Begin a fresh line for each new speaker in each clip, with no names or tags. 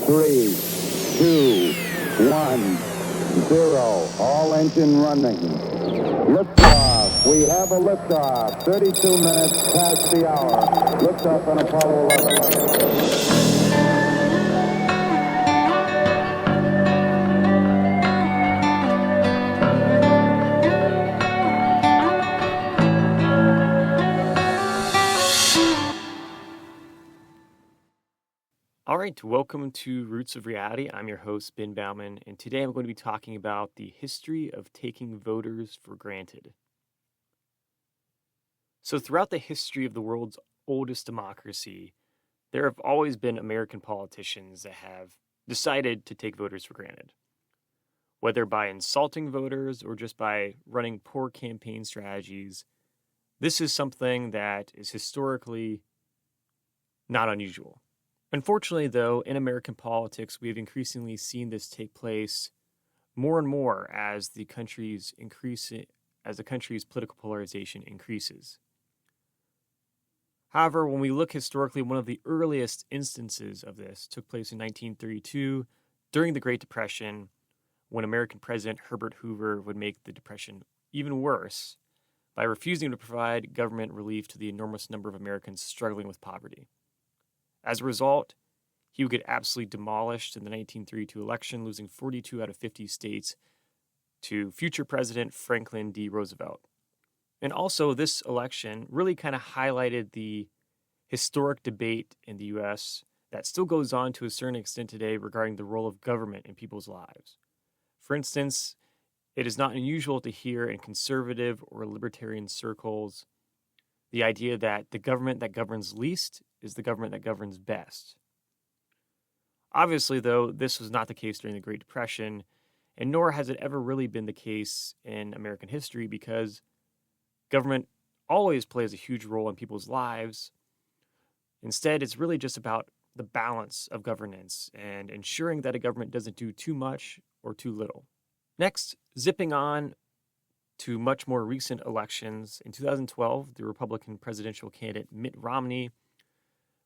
3, 2, 1, 0. All engine running. Liftoff. We have a liftoff. 32 minutes past the hour. Liftoff on Apollo 11.
All right, welcome to Roots of Reality. I'm your host, Ben Baumann, and today I'm going to be talking about the history of taking voters for granted. So throughout the history of the world's oldest democracy, there have always been American politicians that have decided to take voters for granted. Whether by insulting voters or just by running poor campaign strategies, this is something that is historically not unusual. Unfortunately, though, in American politics, we have increasingly seen this take place more and more as the country's political polarization increases. However, when we look historically, one of the earliest instances of this took place in 1932 during the Great Depression, when American President Herbert Hoover would make the Depression even worse by refusing to provide government relief to the enormous number of Americans struggling with poverty. As a result, he would get absolutely demolished in the 1932 election, losing 42 out of 50 states to future President Franklin D. Roosevelt. And also, this election really kind of highlighted the historic debate in the U.S. that still goes on to a certain extent today regarding the role of government in people's lives. For instance, it is not unusual to hear in conservative or libertarian circles the idea that the government that governs least is the government that governs best. Obviously, though, this was not the case during the Great Depression, and nor has it ever really been the case in American history, because government always plays a huge role in people's lives. Instead, it's really just about the balance of governance and ensuring that a government doesn't do too much or too little. Next, zipping on to much more recent elections, in 2012, the Republican presidential candidate Mitt Romney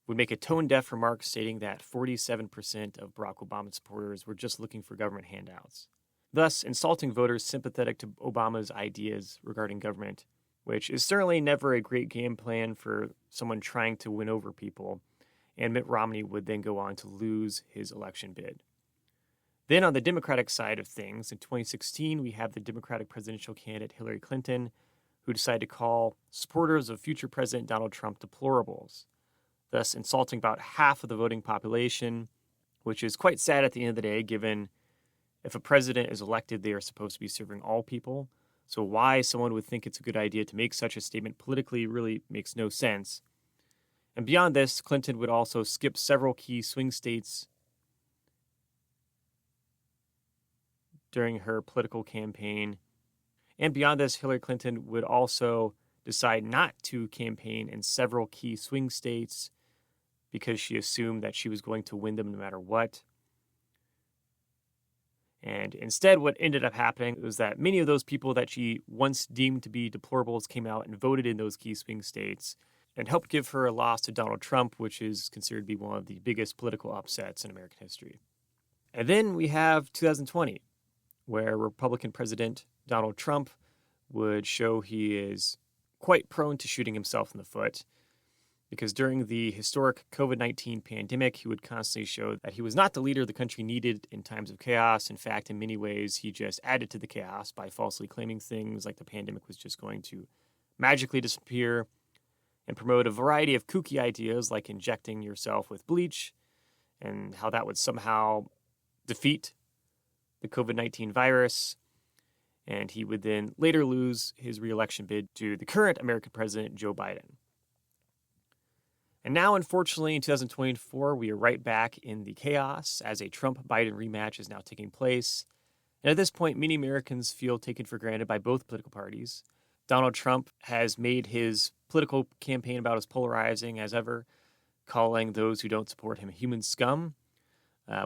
would make a tone-deaf remark stating that 47% of Barack Obama supporters were just looking for government handouts, thus insulting voters sympathetic to Obama's ideas regarding government, which is certainly never a great game plan for someone trying to win over people, and Mitt Romney would then go on to lose his election bid. Then on the Democratic side of things, in 2016, we have the Democratic presidential candidate Hillary Clinton, who decided to call supporters of future President Donald Trump deplorables, thus insulting about half of the voting population, which is quite sad at the end of the day, given if a president is elected, they are supposed to be serving all people. So why someone would think it's a good idea to make such a statement politically really makes no sense. And beyond this, Clinton would also skip several key swing states during her political campaign. And beyond this, Hillary Clinton would also decide not to campaign in several key swing states because she assumed that she was going to win them no matter what. And instead, what ended up happening was that many of those people that she once deemed to be deplorables came out and voted in those key swing states and helped give her a loss to Donald Trump, which is considered to be one of the biggest political upsets in American history. And then we have 2020. Where Republican President Donald Trump would show he is quite prone to shooting himself in the foot, because during the historic COVID-19 pandemic, he would constantly show that he was not the leader the country needed in times of chaos. In fact, in many ways, he just added to the chaos by falsely claiming things like the pandemic was just going to magically disappear, and promote a variety of kooky ideas like injecting yourself with bleach and how that would somehow defeat the COVID-19 virus, and he would then later lose his re-election bid to the current American president, Joe Biden. And now, unfortunately, in 2024, we are right back in the chaos as a Trump-Biden rematch is now taking place. And at this point, many Americans feel taken for granted by both political parties. Donald Trump has made his political campaign about as polarizing as ever, calling those who don't support him human scum,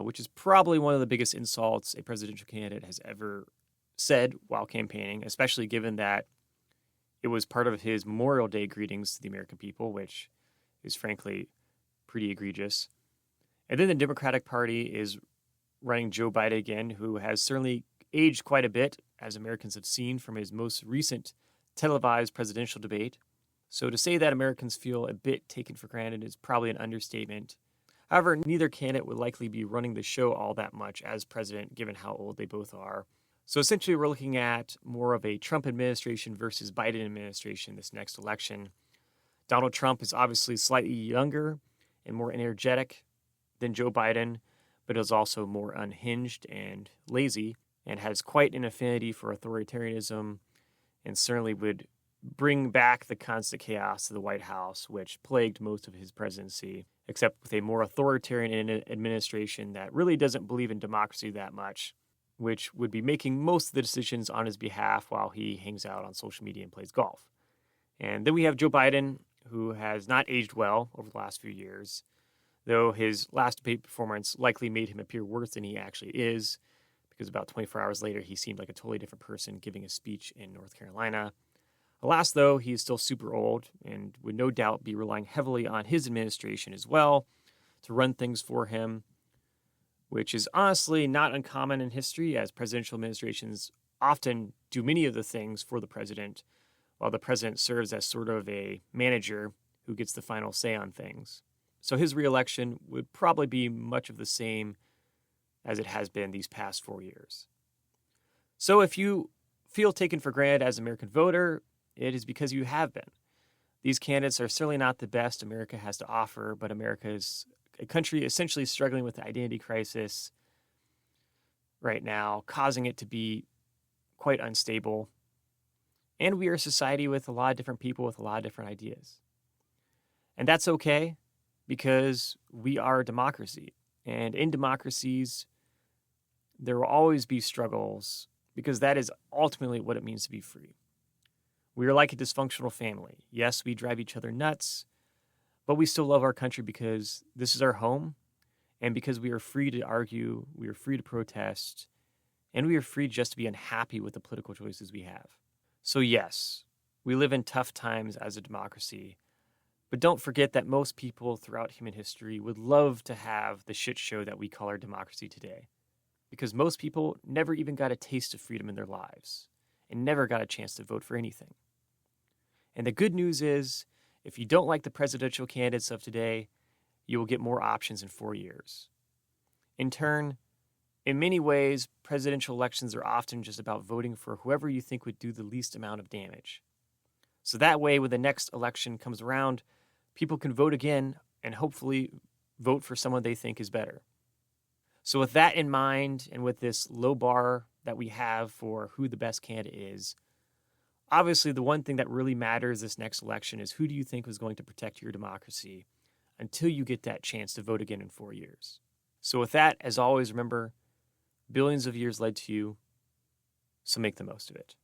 which is probably one of the biggest insults a presidential candidate has ever said while campaigning, especially given that it was part of his Memorial Day greetings to the American people, which is frankly pretty egregious. And then the Democratic Party is running Joe Biden again, who has certainly aged quite a bit, as Americans have seen from his most recent televised presidential debate. So to say that Americans feel a bit taken for granted is probably an understatement. However, neither candidate would likely be running the show all that much as president, given how old they both are. So essentially, we're looking at more of a Trump administration versus Biden administration this next election. Donald Trump is obviously slightly younger and more energetic than Joe Biden, but is also more unhinged and lazy and has quite an affinity for authoritarianism and certainly would bring back the constant chaos to the White House, which plagued most of his presidency, except with a more authoritarian administration that really doesn't believe in democracy that much, which would be making most of the decisions on his behalf while he hangs out on social media and plays golf. And then we have Joe Biden, who has not aged well over the last few years, though his last debate performance likely made him appear worse than he actually is, because about 24 hours later, he seemed like a totally different person giving a speech in North Carolina. Alas, though, he is still super old and would no doubt be relying heavily on his administration as well to run things for him, which is honestly not uncommon in history, as presidential administrations often do many of the things for the president, while the president serves as sort of a manager who gets the final say on things. So his reelection would probably be much of the same as it has been these past 4 years. So if you feel taken for granted as an American voter, it is because you have been. These candidates are certainly not the best America has to offer, but America is a country essentially struggling with the identity crisis right now, causing it to be quite unstable. And we are a society with a lot of different people with a lot of different ideas. And that's okay, because we are a democracy. And in democracies, there will always be struggles, because that is ultimately what it means to be free. We are like a dysfunctional family. Yes, we drive each other nuts, but we still love our country because this is our home, and because we are free to argue, we are free to protest, and we are free just to be unhappy with the political choices we have. So yes, we live in tough times as a democracy, but don't forget that most people throughout human history would love to have the shit show that we call our democracy today, because most people never even got a taste of freedom in their lives and never got a chance to vote for anything. And the good news is, if you don't like the presidential candidates of today, you will get more options in 4 years. In turn, in many ways, presidential elections are often just about voting for whoever you think would do the least amount of damage. So that way, when the next election comes around, people can vote again and hopefully vote for someone they think is better. So with that in mind, and with this low bar that we have for who the best candidate is, obviously the one thing that really matters this next election is who do you think is going to protect your democracy until you get that chance to vote again in 4 years. So with that, as always, remember, billions of years led to you, so make the most of it.